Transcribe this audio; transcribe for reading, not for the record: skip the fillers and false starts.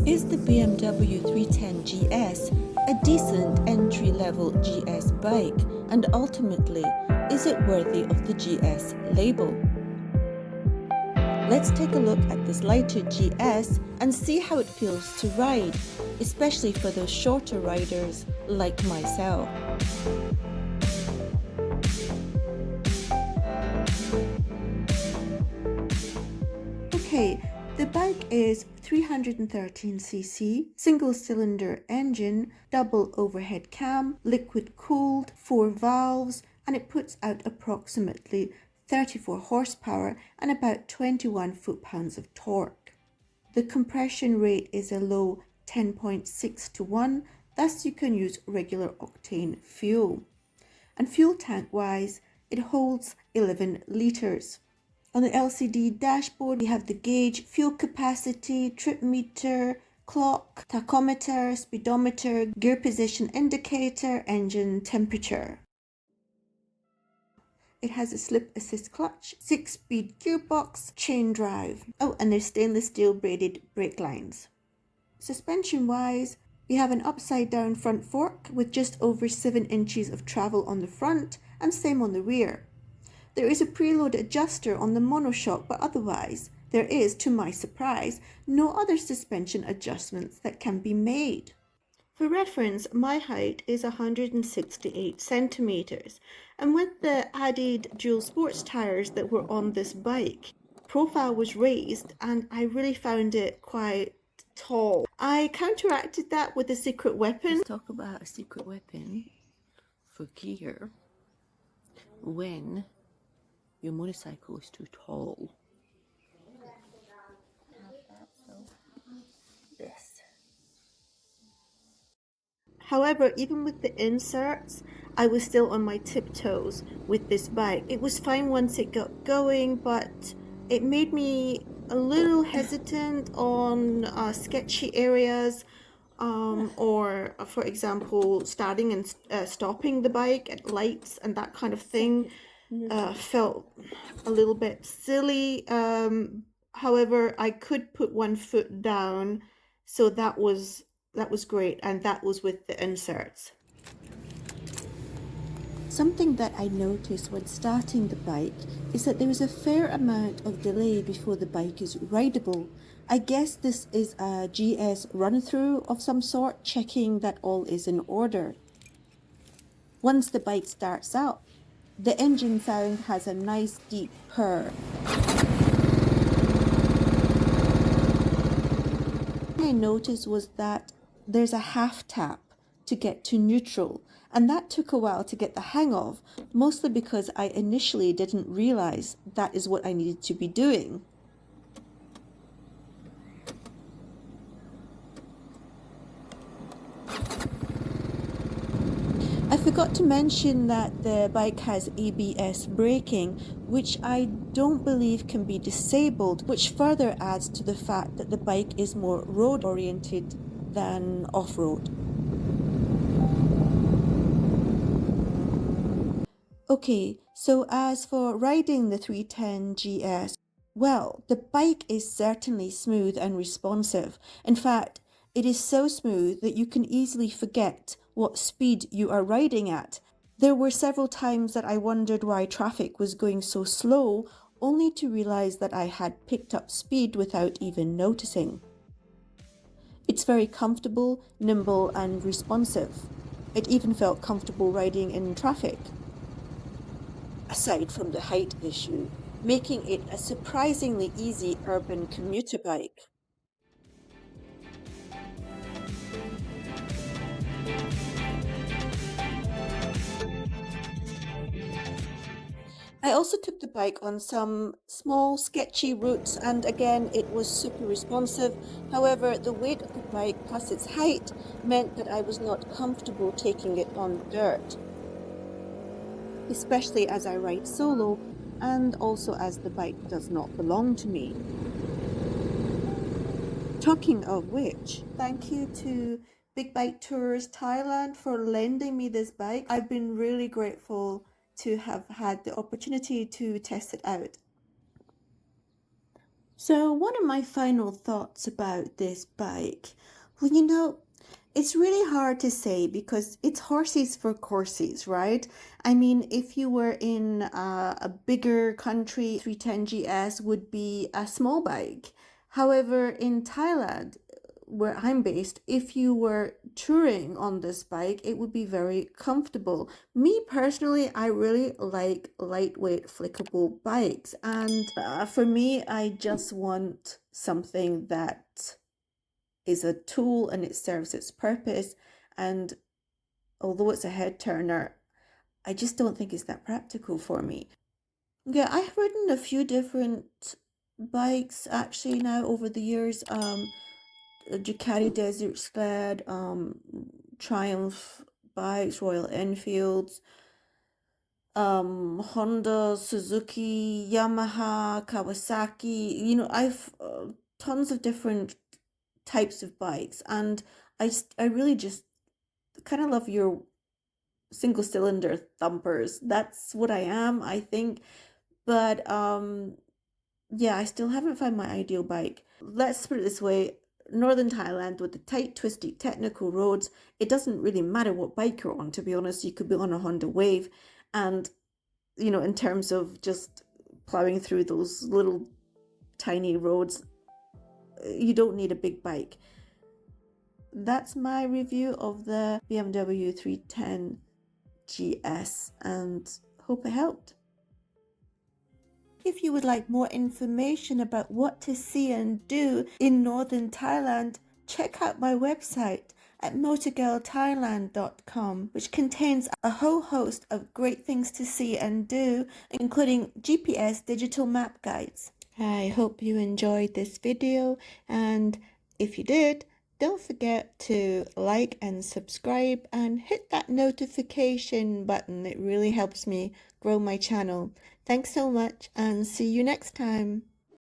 Is the BMW 310 GS a decent entry-level GS bike, and ultimately, is it worthy of the GS label? Let's take a look at this lighter GS and see how it feels to ride, especially for those shorter riders like myself. Okay, the bike is 313cc, single-cylinder engine, double overhead cam, liquid-cooled, 4 valves, and it puts out approximately 34 horsepower and about 21 foot-pounds of torque. The compression rate is a low 10.6 to 1, thus you can use regular octane fuel. And fuel tank-wise, it holds 11 litres. On the LCD dashboard, we have the gauge, fuel capacity, trip meter, clock, tachometer, speedometer, gear position indicator, engine temperature. It has a slip assist clutch, 6-speed gearbox, chain drive. Oh, and there's stainless steel braided brake lines. Suspension wise, we have an upside down front fork with just over 7 inches of travel on the front and same on the rear. There is a preload adjuster on the monoshock, but otherwise, there is, to my surprise, no other suspension adjustments that can be made. For reference, my height is 168 centimeters, and with the added dual sports tires that were on this bike, profile was raised and I really found it quite tall. I counteracted that with a secret weapon. Let's talk about a secret weapon for gear when your motorcycle is too tall. This. However, even with the inserts, I was still on my tiptoes with this bike. It was fine once it got going, but it made me a little hesitant on sketchy areas, or for example, starting and stopping the bike at lights and that kind of thing. Felt a little bit silly. However, I could put one foot down, so that was great, and that was with the inserts. Something that I noticed when starting the bike is that there is a fair amount of delay before the bike is rideable. I guess this is a GS run-through of some sort, checking that all is in order. Once the bike starts up, the engine sound has a nice deep purr. What I noticed was that there's a half tap to get to neutral, and that took a while to get the hang of, mostly because I initially didn't realize that is what I needed to be doing. I forgot to mention that the bike has ABS braking, which I don't believe can be disabled, which further adds to the fact that the bike is more road oriented than off-road. Okay, so as for riding the 310 GS, well, the bike is certainly smooth and responsive. In fact, it is so smooth that you can easily forget what speed you are riding at. There were several times that I wondered why traffic was going so slow, only to realize that I had picked up speed without even noticing. It's very comfortable, nimble, and responsive. It even felt comfortable riding in traffic. Aside from the height issue, making it a surprisingly easy urban commuter bike. I also took the bike on some small sketchy routes, and again it was super responsive. However, the weight of the bike plus its height meant that I was not comfortable taking it on dirt, especially as I ride solo and also as the bike does not belong to me. Talking of which, thank you to Big Bike Tours Thailand for lending me this bike. I've been really grateful to have had the opportunity to test it out. So, one of my final thoughts about this bike, well, it's really hard to say because it's horses for courses, right? I mean, if you were in a bigger country, 310 GS would be a small bike. However, in Thailand, where I'm based, if you were touring on this bike, it would be very comfortable. Me personally, I really like lightweight flickable bikes, and for me, I just want something that is a tool and it serves its purpose. And although it's a head turner, I just don't think it's that practical for me. Yeah, I've ridden a few different bikes actually now over the years. Ducati Desert Sled, Triumph bikes, Royal Enfields, Honda, Suzuki, Yamaha, Kawasaki. I've tons of different types of bikes, and I really just kind of love your single cylinder thumpers. That's what I am, I think. But yeah, I still haven't found my ideal bike. Let's put it this way. Northern Thailand with the tight, twisty, technical roads, it doesn't really matter what bike you're on, to be honest. You could be on a Honda Wave, and in terms of just plowing through those little tiny roads, you don't need a big bike. That's my review of the BMW 310 GS, and hope it helped. If you would like more information about what to see and do in northern Thailand, check out my website at motorgirlthailand.com, which contains a whole host of great things to see and do, including GPS digital map guides. I hope you enjoyed this video, and if you did, don't forget to like and subscribe and hit that notification button. It really helps me grow my channel. Thanks so much, and see you next time.